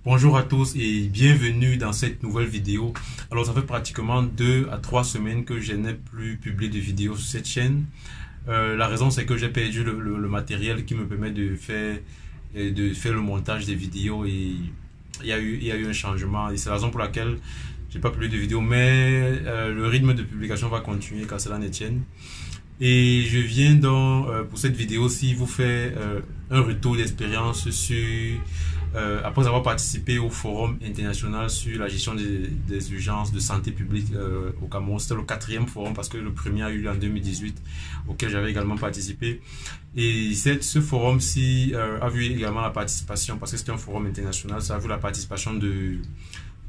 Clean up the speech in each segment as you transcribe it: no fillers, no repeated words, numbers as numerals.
Bonjour à tous et bienvenue dans cette nouvelle vidéo. Alors ça fait pratiquement 2 à 3 semaines que je n'ai plus publié de vidéos sur cette chaîne. La raison c'est que j'ai perdu le matériel qui me permet de faire le montage des vidéos et il y a eu un changement et c'est la raison pour laquelle j'ai pas publié de vidéos, mais le rythme de publication va continuer car cela ne tienne. Et je viens donc pour cette vidéo-ci vous faire un retour d'expérience sur après avoir participé au forum international sur la gestion des urgences de santé publique au Cameroun. C'était le 4e forum parce que le premier a eu lieu en 2018 auquel j'avais également participé. Et ce forum-ci a vu également la participation, parce que c'était un forum international, ça a vu la participation de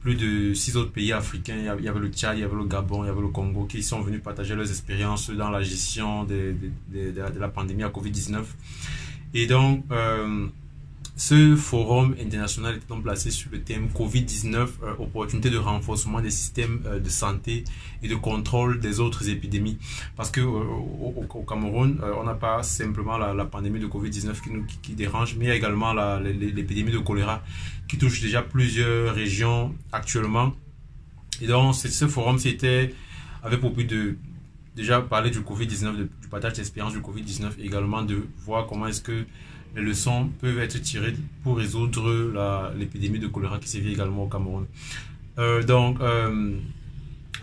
plus de 6 autres pays africains. Il y avait le Tchad, il y avait le Gabon, il y avait le Congo qui sont venus partager leurs expériences dans la gestion de la pandémie à Covid-19. Et donc, ce forum international était donc placé sur le thème Covid-19, opportunité de renforcement des systèmes de santé et de contrôle des autres épidémies. Parce que au Cameroun, on n'a pas simplement la pandémie de Covid-19 qui dérange, mais il y a également l'épidémie de choléra qui touche déjà plusieurs régions actuellement. Et donc, ce forum avait pour but de déjà parler du Covid-19, du partage d'expérience du Covid-19, et également de voir comment est-ce que les leçons peuvent être tirées pour résoudre l'épidémie de choléra qui sévit également au Cameroun. Je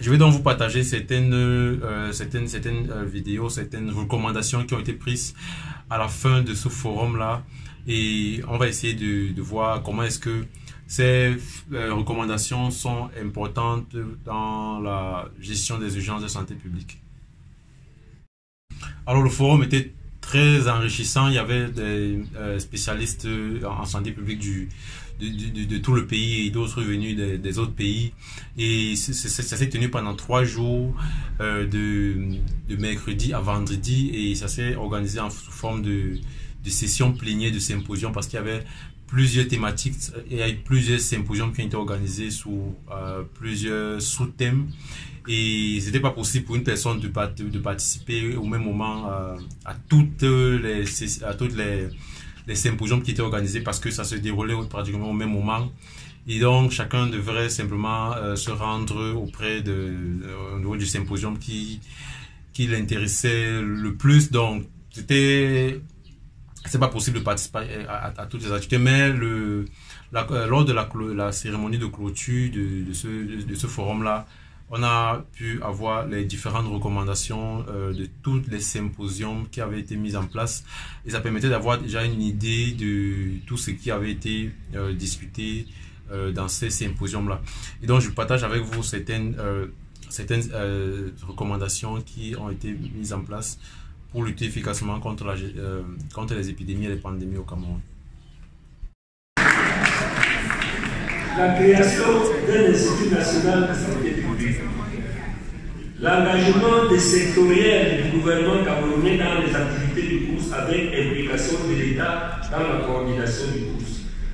vais donc vous partager certaines vidéos, certaines recommandations qui ont été prises à la fin de ce forum-là. Et on va essayer de voir comment est-ce que ces recommandations sont importantes dans la gestion des urgences de santé publique. Alors le forum était très enrichissant, il y avait des spécialistes en santé publique de tout le pays et d'autres venus des autres pays, et ça s'est tenu pendant 3 jours, de mercredi à vendredi, et ça s'est organisé sous forme de sessions plénières, de symposiums, parce qu'il y avait plusieurs thématiques et il y a eu plusieurs symposiums qui ont été organisés sous plusieurs sous-thèmes. Et c'était pas possible pour une personne de participer au même moment à toutes les symposiums qui étaient organisés, parce que ça se déroulait pratiquement au même moment. Et donc chacun devrait simplement se rendre auprès au niveau du symposium qui l'intéressait le plus. Donc c'est pas possible de participer à toutes les activités, mais lors de la cérémonie de clôture de ce forum-là, on a pu avoir les différentes recommandations de tous les symposiums qui avaient été mis en place, et ça permettait d'avoir déjà une idée de tout ce qui avait été discuté dans ces symposiums-là. Et donc je partage avec vous certaines recommandations qui ont été mises en place pour lutter efficacement contre les épidémies et les pandémies au Cameroun. La création d'un Institut national de santé publique, l'engagement des sectoriels du gouvernement camerounais dans les activités du COUS avec implication de l'État dans la coordination du COUS,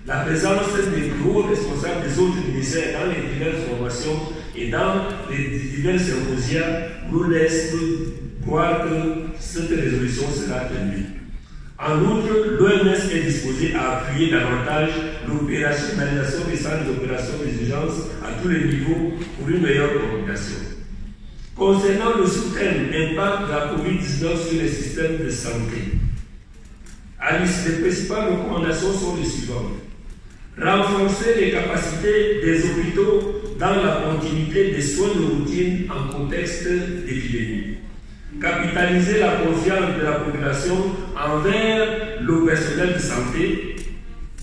la présence des gros responsables des autres ministères dans les diverses formations et dans les divers symposia nous laisse croire que cette résolution sera tenue. En outre, l'OMS est disposée à appuyer davantage l'opérationnalisation des centres d'opération des urgences à tous les niveaux pour une meilleure coordination. Concernant le sous-thème impact de la COVID-19 sur les systèmes de santé, les principales recommandations sont les suivantes. Renforcer les capacités des hôpitaux dans la continuité des soins de routine en contexte d'épidémie. Capitaliser la confiance de la population envers le personnel de santé,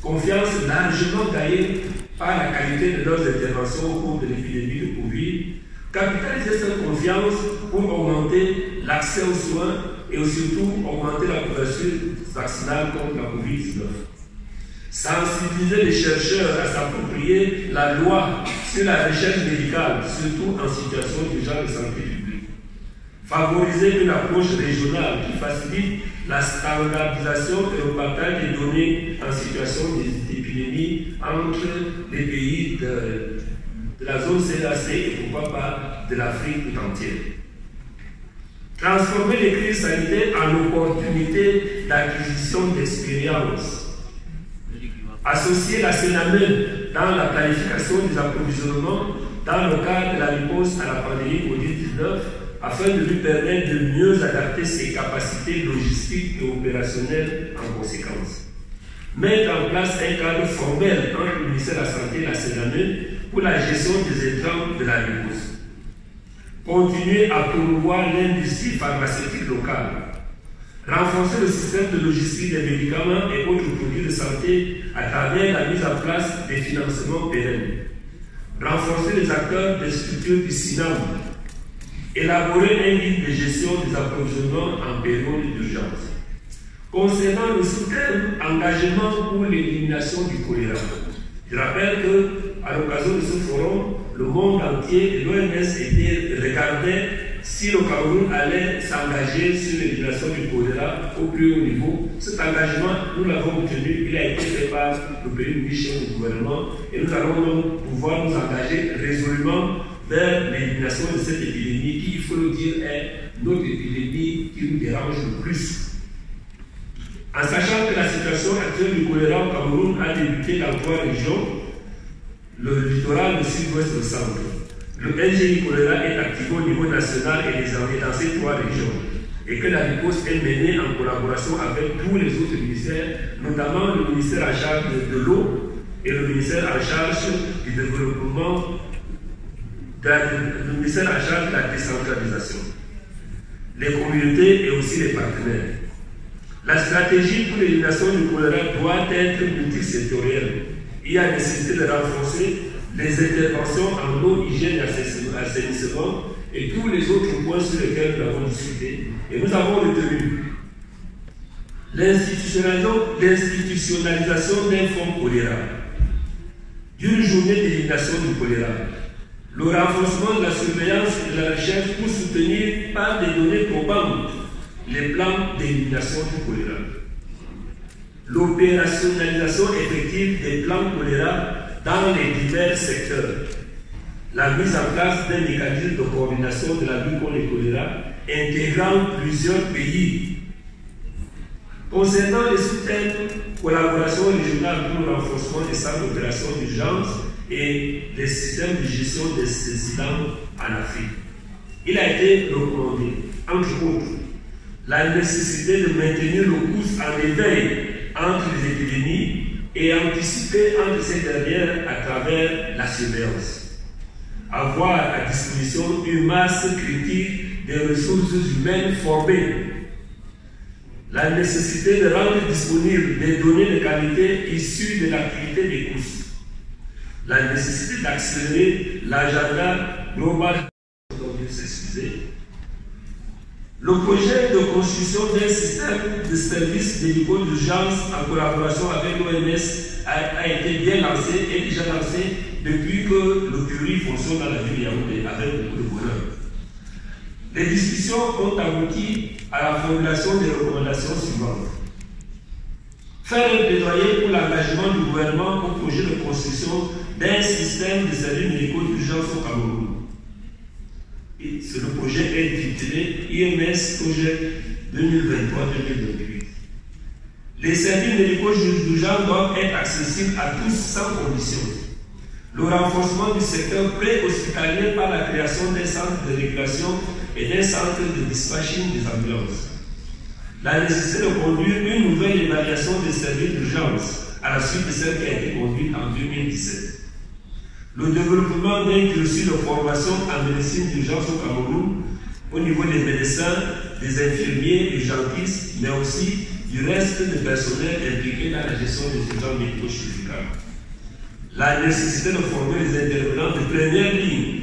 confiance largement gagnée par la qualité de leurs interventions au cours de l'épidémie de Covid. Capitaliser cette confiance pour augmenter l'accès aux soins et surtout augmenter la couverture vaccinale contre la Covid-19. Sensibiliser les chercheurs à s'approprier la loi sur la recherche médicale, surtout en situation d'urgence de santé publique. Favoriser une approche régionale qui facilite la standardisation et le partage des données en situation d'épidémie entre les pays de la zone CELAC et pourquoi pas de l'Afrique tout entière. Transformer les crises sanitaires en opportunités d'acquisition d'expérience. Associer la Sénamène dans la planification des approvisionnements dans le cadre de la réponse à la pandémie Covid-19 afin de lui permettre de mieux adapter ses capacités logistiques et opérationnelles en conséquence. Mettre en place un cadre formel entre le ministère de la Santé et la Sénamène pour la gestion des intrants de la réponse. Continuer à promouvoir l'industrie pharmaceutique locale. Renforcer le système de logistique des médicaments et autres produits de santé à travers la mise en place des financements pérennes. Renforcer les acteurs des structures du SINAM. Élaborer un guide de gestion des approvisionnements en période d'urgence. Concernant le sous-thème engagement pour l'élimination du choléra, je rappelle qu'à l'occasion de ce forum, le monde entier et l'OMS regardaient si le Cameroun allait s'engager sur l'élimination du choléra au plus haut niveau. Cet engagement, nous l'avons obtenu, il a été fait par le pays mission du gouvernement et nous allons donc pouvoir nous engager résolument vers l'élimination de cette épidémie qui, il faut le dire, est notre épidémie qui nous dérange le plus. En sachant que la situation actuelle du choléra au Cameroun a débuté dans 3 régions, le littoral, le sud-ouest et le centre. Le NGI choléra est activé au niveau national et désormais dans ces 3 régions, et que la riposte est menée en collaboration avec tous les autres ministères, notamment le ministère en charge de l'eau et le ministère en charge du développement, le ministère en charge de la décentralisation, les communautés et aussi les partenaires. La stratégie pour l'élimination du choléra doit être multisectorielle. Il y a nécessité de renforcer les interventions en eau, hygiène et assainissement et tous les autres points sur lesquels nous avons discuté. Et nous avons retenu l'institutionnalisation d'un fonds choléra, d'une journée d'élimination du choléra, le renforcement de la surveillance et de la recherche pour soutenir par des données probantes les plans d'élimination du choléra, l'opérationnalisation effective des plans choléra dans les divers secteurs, la mise en place d'un mécanisme de coordination de la lutte contre le choléra intégrant plusieurs pays. Concernant les sous-thèmes, collaboration régionale pour le renforcement des centres d'opération d'urgence et des systèmes de gestion des incidents en Afrique, il a été recommandé, entre autres, la nécessité de maintenir le pouce en éveil entre les épidémies et anticiper entre ces dernières à travers la surveillance. Avoir à disposition une masse critique des ressources humaines formées. La nécessité de rendre disponibles des données de qualité issues de l'activité des courses. La nécessité d'accélérer l'agenda global. Le projet de construction d'un système de services médicaux d'urgence en collaboration avec l'OMS a été bien lancé et déjà lancé depuis que le Curie fonctionne dans la ville de Yaoundé avec beaucoup de bonheur. Les discussions ont abouti à la formulation des recommandations suivantes. Faire un plaidoyer pour l'engagement du gouvernement au projet de construction d'un système de services médicaux d'urgence au Cameroun. Le projet est intitulé IMS Projet 2023-2028. Les services médicaux d'urgence doivent être accessibles à tous sans condition. Le renforcement du secteur pré-hospitalier par la création d'un centre de régulation et d'un centre de dispatching des ambulances. La nécessité de conduire une nouvelle évaluation des services d'urgence à la suite de celle qui a été conduite en 2017. Le développement d'un cursus de formation en médecine d'urgence au Cameroun au niveau des médecins, des infirmiers, urgentistes, mais aussi du reste des personnels impliqués dans la gestion des urgences médico-chirurgicales. La nécessité de former les intervenants de première ligne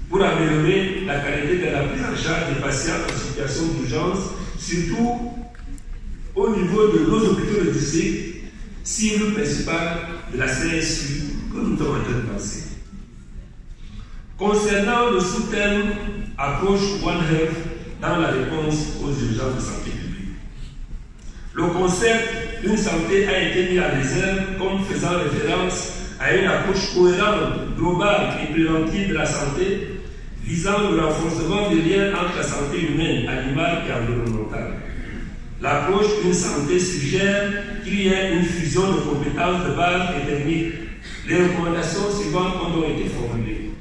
pour améliorer la qualité de la prise en charge des patients en situation d'urgence, surtout au niveau de nos hôpitaux de district, cible principale de la CSU que nous sommes en train de penser. Concernant le sous-thème approche One Health dans la réponse aux urgences de santé publique, le concept d'une santé a été mis en réserve comme faisant référence à une approche cohérente, globale et préventive de la santé visant le renforcement des liens entre la santé humaine, animale et environnementale. L'approche Une Santé suggère qu'il y ait une fusion de compétences de base et techniques. Les recommandations suivantes ont donc été formulées.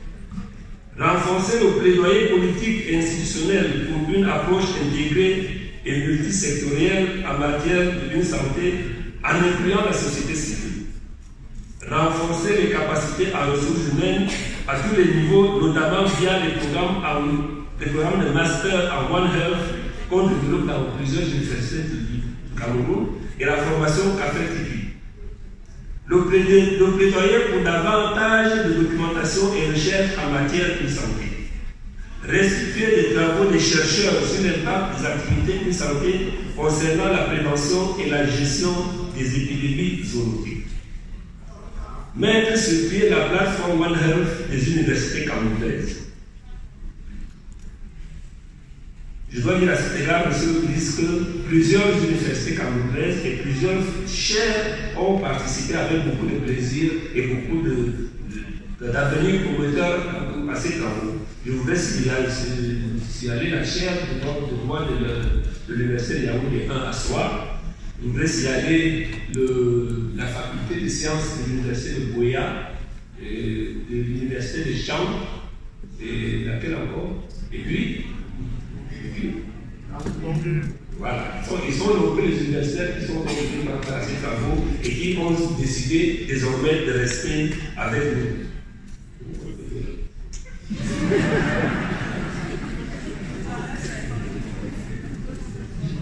Renforcer le plaidoyer politique et institutionnel pour une approche intégrée et multisectorielle en matière d'une santé en incluant la société civile. Renforcer les capacités en ressources humaines à tous les niveaux, notamment via les programmes de master en One Health qu'on développe dans plusieurs universités du Cameroun et la formation Café Tibi. Le plaidoyer pour davantage de documentation et recherche en matière de santé. Restituer des travaux des chercheurs sur l'impact des activités de santé concernant la prévention et la gestion des épidémies zoonotiques. Mettre sur pied la plateforme One Health des universités camerounaises. Je dois dire à cet égard, monsieur le ministre, que plusieurs universités camerounaises et plusieurs chaires ont participé avec beaucoup de plaisir et beaucoup d'avenir prometteur à ces travaux. Je voudrais signaler la chaire de droit de l'université de Yaoundé 1 à Soir. Je voudrais signaler la faculté de sciences de l'université de Boya, de l'université de Chambre, et laquelle encore. Et puis voilà, ils sont nombreux les universitaires qui sont venus par ces travaux et qui ont décidé désormais de rester avec nous.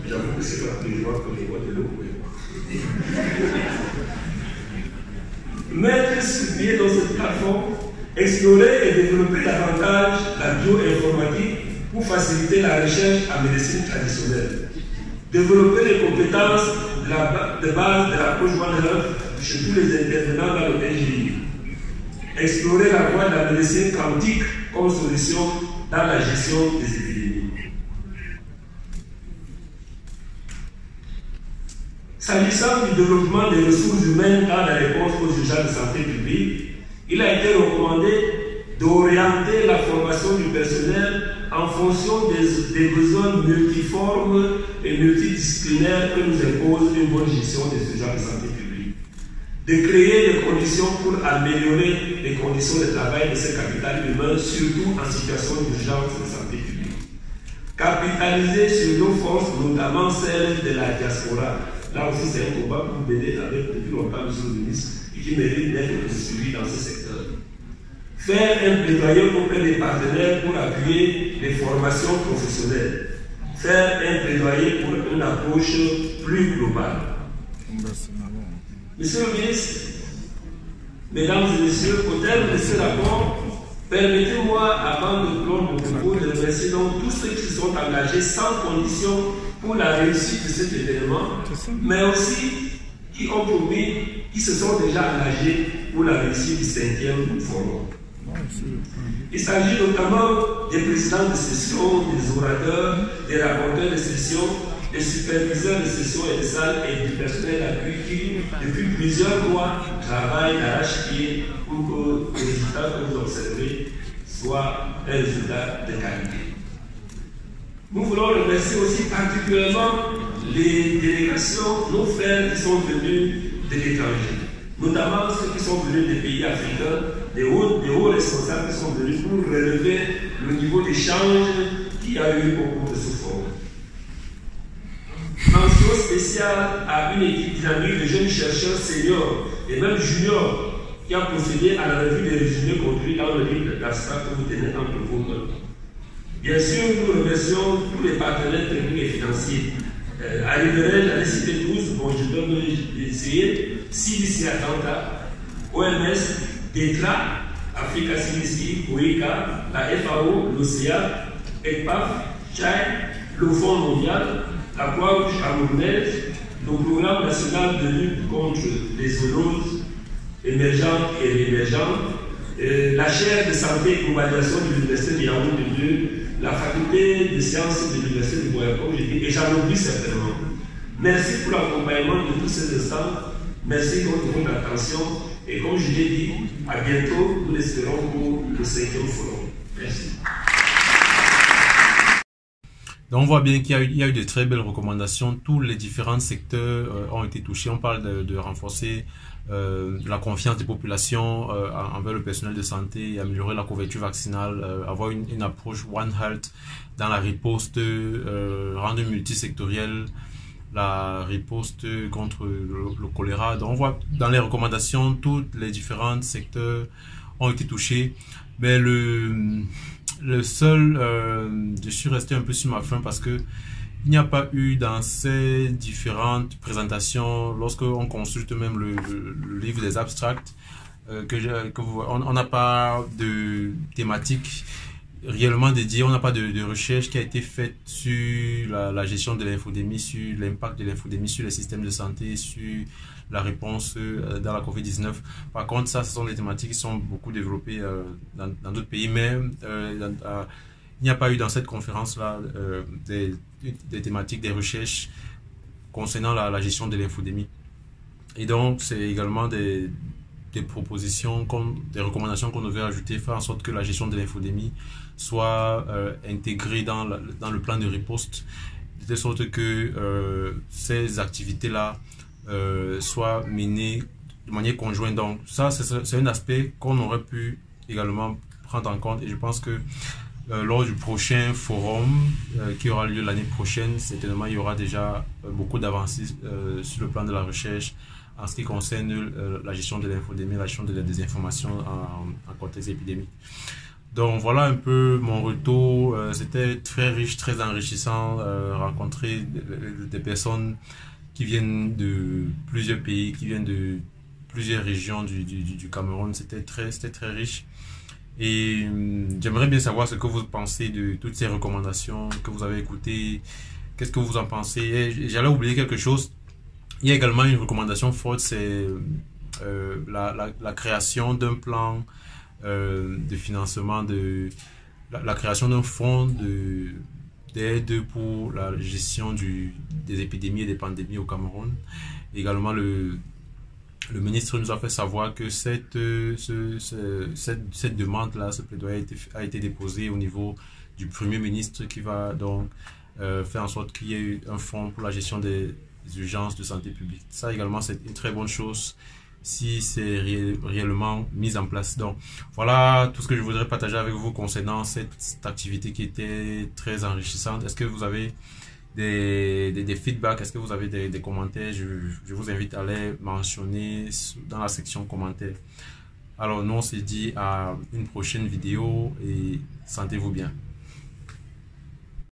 J'avoue que c'est pas plus loin que les voix de l'eau. Mettre sur pied dans cette plateforme, explorer et développer davantage la bioinformatique pour faciliter la recherche en médecine traditionnelle. Développer les compétences de base de l'approche One Health chez tous les intervenants dans le NGI. Explorer la voie de la médecine quantique comme solution dans la gestion des épidémies. S'agissant du développement des ressources humaines dans la réponse aux urgences de santé publique, il a été recommandé d'orienter la formation du personnel en fonction des besoins multiformes et multidisciplinaires que nous impose une bonne gestion des urgences de santé publique. De créer des conditions pour améliorer les conditions de travail de ce capital humain, surtout en situation d'urgence de santé publique. Capitaliser sur nos forces, notamment celles de la diaspora. Là aussi, c'est un combat que vous menez avec depuis longtemps, monsieur le ministre, et qui mérite d'être poursuivi dans ce secteur. Faire un plaidoyer auprès des partenaires pour appuyer les formations professionnelles. Faire un plaidoyer pour une approche plus globale. Monsieur le ministre, mesdames et messieurs, au terme de ce rapport, permettez-moi, avant de clore mon propos, de remercier donc tous ceux qui se sont engagés sans condition pour la réussite de cet événement, mais aussi qui ont promis, qui se sont déjà engagés pour la réussite du 5e forum. Il s'agit notamment des présidents de session, des orateurs, des rapporteurs de session, des superviseurs de session et de salle et du personnel d'appui qui, depuis plusieurs mois, travaillent d'arrache-pied pour que les résultats que vous observez soient un résultat de qualité. Nous voulons remercier aussi particulièrement les délégations, nos frères qui sont venus de l'étranger, notamment ceux qui sont venus des pays africains, des hauts responsables qui sont venus pour relever le niveau d'échange qu'il y a eu au cours de ce forum. Mention spéciale à une équipe dynamique de jeunes chercheurs seniors et même juniors qui a procédé à la revue des résumés contenus dans le livre d'abstract que vous tenez entre vos mains. Bien sûr, nous remercions tous les partenaires techniques et financiers. Arriverai, j'allais citer tous, bon, je dois essayer, CDC Atlanta, OMS, DETRA, Africa CDC, OICA, la FAO, l'OCEA, ECPAF, Chai, le Fonds mondial, la Croix-Rouge camerounaise, le programme national de lutte contre les zoonoses émergentes et réémergentes, la chaire de santé et globalisation de l'Université de Yaoundé 2, la faculté de sciences de l'Université de Boya, comme je dis, et j'en oublie certainement. Merci pour l'accompagnement de tous ces instants. Merci pour votre attention. Et comme je l'ai dit, à bientôt, nous l'espérons pour le 5e forum. Merci. Donc on voit bien qu'il y a eu de très belles recommandations. Tous les différents secteurs ont été touchés. On parle de renforcer la confiance des populations envers le personnel de santé, améliorer la couverture vaccinale, avoir une approche One Health dans la riposte, rendre multisectorielle la riposte contre le choléra. Donc on voit dans les recommandations, tous les différents secteurs ont été touchés. Mais le seul, je suis resté un peu sur ma faim parce que il n'y a pas eu dans ces différentes présentations, lorsqu'on consulte même le livre des abstracts, on n'a pas de thématique réellement dédiée, on n'a pas de recherche qui a été faite sur la gestion de l'infodémie, sur l'impact de l'infodémie sur les systèmes de santé, sur la réponse dans la COVID-19. Par contre, ça, ce sont des thématiques qui sont beaucoup développées dans d'autres pays, mais il n'y a pas eu dans cette conférence-là des thématiques, des recherches concernant la gestion de l'infodémie. Et donc, c'est également des propositions, des recommandations qu'on devait ajouter, faire en sorte que la gestion de l'infodémie soit intégrée dans le plan de riposte, de telle sorte que ces activités-là soient menées de manière conjointe. Donc, ça, c'est un aspect qu'on aurait pu également prendre en compte. Et je pense que lors du prochain forum qui aura lieu l'année prochaine, certainement il y aura déjà beaucoup d'avancées sur le plan de la recherche en ce qui concerne la gestion de l'infodémie, la gestion de la désinformation en contexte épidémique. Donc voilà un peu mon retour. C'était très riche, très enrichissant, rencontrer des personnes qui viennent de plusieurs pays, qui viennent de plusieurs régions du Cameroun. C'était très riche. Et j'aimerais bien savoir ce que vous pensez de toutes ces recommandations que vous avez écoutées. Qu'est-ce que vous en pensez? Et j'allais oublier quelque chose. Il y a également une recommandation forte, c'est la création d'un plan de financement, la création d'un fonds d'aide pour la gestion des épidémies et des pandémies au Cameroun. Également, le ministre nous a fait savoir que cette demande-là, ce plaidoyer a été déposé au niveau du Premier ministre qui va donc faire en sorte qu'il y ait un fonds pour la gestion des urgences de santé publique. Ça également, c'est une très bonne chose si c'est réellement mis en place. Donc, voilà tout ce que je voudrais partager avec vous concernant cette activité qui était très enrichissante. Est-ce que vous avez des feedbacks? Est-ce que vous avez des commentaires? Je vous invite à les mentionner dans la section commentaires. Alors, nous, on se dit à une prochaine vidéo et sentez-vous bien.